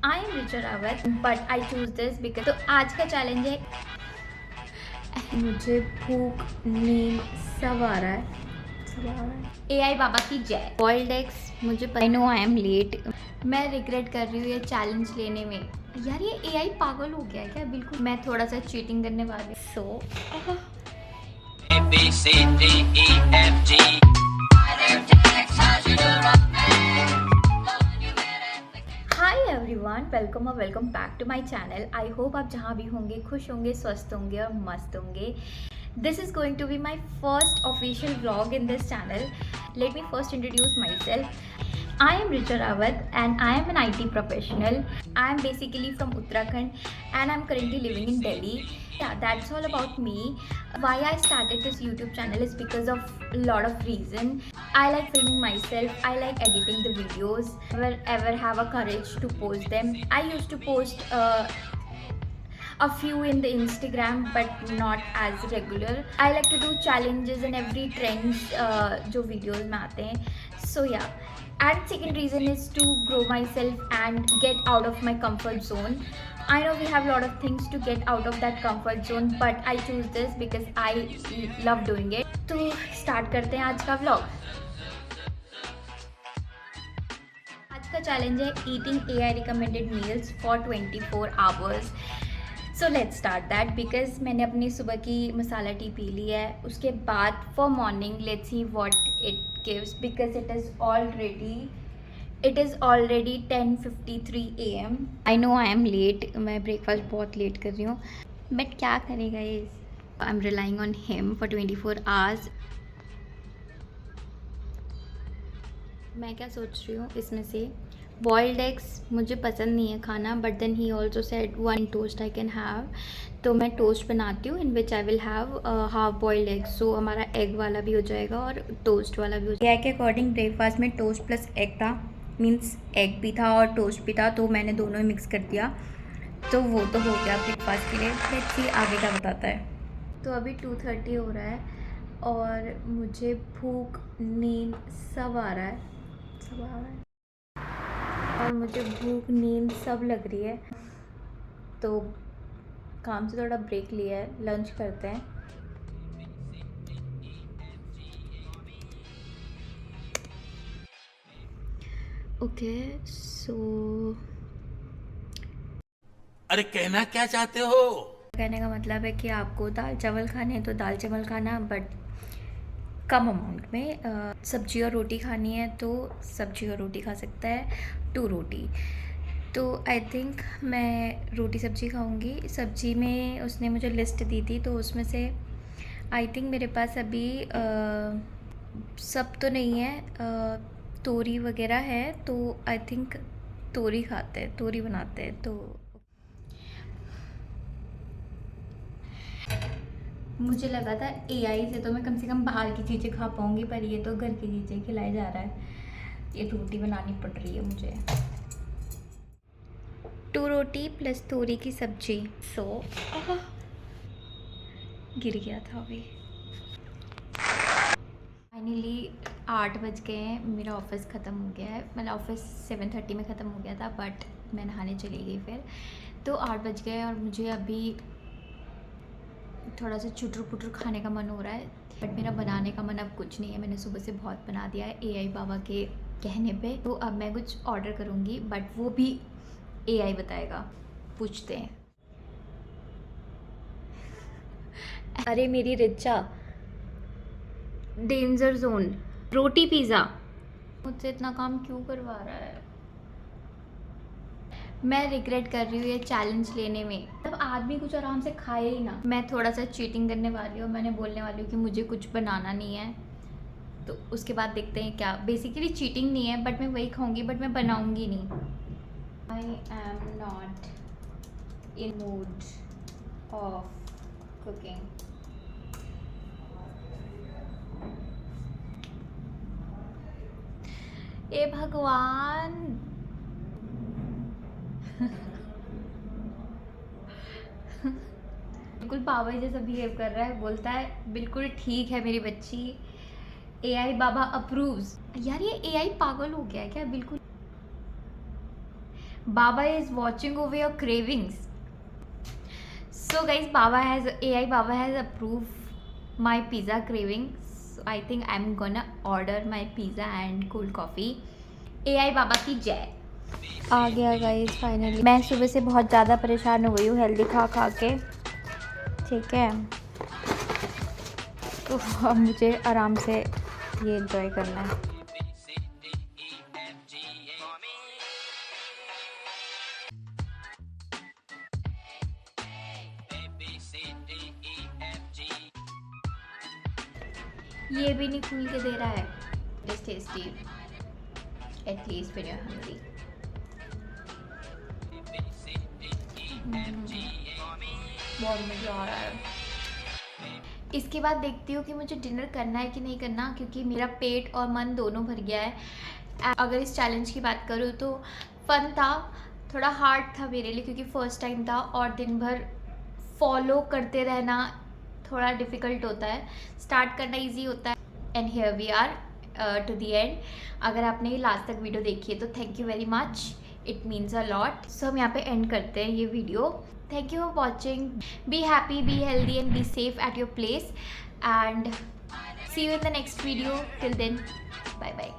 I am Richa Rawat but I choose this because तो आज का चैलेंज है मुझे भूख नींद सब आ रहा है ए आई बाबा की जय। बॉइल्ड एग्स मुझे I know I am late. मैं रिग्रेट कर रही हूँ ये चैलेंज लेने में। यार ये ए आई पागल हो गया है क्या बिल्कुल। मैं थोड़ा सा चीटिंग करने वाली सो हाय एवरीवन, वेलकम और welcome back to my channel. I hope आप जहाँ भी होंगे खुश होंगे, स्वस्थ होंगे और मस्त होंगे। This is going to be my first official vlog in this channel. Let me first introduce myself. I am Richa Rawat and I am an IT professional. I am basically from Uttarakhand and I'm currently living in Delhi. Yeah, that's all about me. Why I started this YouTube channel is because of a lot of reason. I like filming myself. I like editing the videos. Never ever have a courage to post them. I used to post a few in the Instagram but not as regular. I like to do challenges and every trends जो videos में आते हैं. So yeah, and second reason is to grow myself and get out of my comfort zone. I know we have a lot of things to get out of that comfort zone but I choose this because I love doing it. तो start करते हैं आज का vlog. आज का challenge है eating AI recommended meals for 24 hours. So let's start that because मैंने अपनी सुबह की मसाला टी पी ली है. उसके बाद for morning let's see what it gives because it is already 10:53 AM. I know I am late. मैं breakfast बहुत late कर रही हूँ बट क्या करेगा ये. I am relying on him for 24 hours. मैं क्या सोच रही हूँ इसमें से बॉइल्ड एग्स मुझे पसंद नहीं है खाना but then he also said one toast I can have. तो मैं टोस्ट बनाती हूँ in which I will have half boiled eggs. So हमारा एग वाला भी हो जाएगा और टोस्ट वाला भी हो जाएगा. के अकॉर्डिंग ब्रेकफास्ट में टोस्ट प्लस एग था, मीन्स एग भी था और टोस्ट भी था, तो मैंने दोनों ही मिक्स कर दिया. तो वो तो हो गया ब्रेकफास्ट के लिए. लेट्स सी आगे का बताता है. तो अभी 2:30 हो रहा है और मुझे भूख नींद सब आ रहा है और मुझे भूख नींद सब लग रही है. तो काम से थोड़ा ब्रेक लिया है, लंच करते हैं. ओके सो अरे कहना क्या चाहते हो? कहने का मतलब है कि आपको दाल चावल खाने हैं तो दाल चावल खाना बट कम अमाउंट में. सब्जी और रोटी खानी है तो सब्जी और रोटी खा सकता है, 2 रोटी. तो आई थिंक मैं रोटी सब्जी खाऊंगी. सब्जी में उसने मुझे लिस्ट दी थी तो उसमें से आई थिंक मेरे पास अभी सब तो नहीं है, तोरी वगैरह है. तो आई थिंक तोरी खाते हैं, तोरी बनाते हैं. तो मुझे लगा था AI से तो मैं कम से कम बाहर की चीज़ें खा पाऊँगी पर ये तो घर की चीज़ें खिलाई जा रहा है. ये रोटी बनानी पड़ रही है मुझे. 2 रोटी प्लस तोरी की सब्जी. सो गिर गया था अभी. फाइनली 8 बज गए हैं. मेरा ऑफिस ख़त्म हो गया है. मतलब ऑफिस 7:30 में ख़त्म हो गया था बट मैं नहाने चली गई फिर. तो 8 बज गए और मुझे अभी थोड़ा सा चुटर पुटर खाने का मन हो रहा है बट मेरा बनाने का मन अब कुछ नहीं है. मैंने सुबह से बहुत बना दिया है AI बाबा के कहने पे. तो अब मैं कुछ ऑर्डर करूँगी बट वो भी AI बताएगा. पूछते हैं. अरे मेरी रिचा, डेंजर जोन. रोटी पिज़्ज़ा मुझसे इतना काम क्यों करवा रहा है. मैं रिग्रेट कर रही हूँ ये चैलेंज लेने में. तब आदमी कुछ आराम से खाए ही ना. मैं थोड़ा सा चीटिंग करने वाली हूँ. मैंने बोलने वाली हूँ कि मुझे कुछ बनाना नहीं है. तो उसके बाद देखते हैं क्या. बेसिकली चीटिंग नहीं है बट मैं वही खाऊंगी बट मैं बनाऊंगी नहीं. I am not in mood of cooking. ए भगवान. बिल्कुल पावा जैसा बिहेव कर रहा है. बोलता है बिल्कुल ठीक है मेरी बच्ची. AI बाबा अप्रूव्स. यार ये AI पागल हो गया है क्या बिल्कुल. Baba is watching over your cravings. So guys, AI Baba has approved my pizza cravings. So I think I'm gonna order my pizza and cold coffee. AI Baba की जय। आ गया गाइस फाइनली। मैं सुबह से बहुत ज़्यादा परेशान हो गई हूँ हेल्दी खा खा के, ठीक है, तो अब मुझे आराम से ये एंजॉय करना है। ये भी नहीं खुल के दे रहा है। It's tasty at least when you are hungry. बहुत मज़ा आ रहा है। इसके बाद देखती हूँ कि मुझे डिनर करना है कि नहीं करना, क्योंकि मेरा पेट और मन दोनों भर गया है। अगर इस चैलेंज की बात करूँ तो फन था, थोड़ा हार्ड था मेरे लिए क्योंकि फर्स्ट टाइम था और दिन भर फॉलो करते रहना थोड़ा डिफ़िकल्ट होता है। स्टार्ट करना इजी होता है। And here we are to the end. अगर आपने लास्ट तक वीडियो देखी है तो thank you very much, it means a lot. So हम यहाँ पे एंड करते हैं ये video. Thank you for watching. Be happy, be healthy and be safe at your place, and see you in the next video. Till then, bye bye.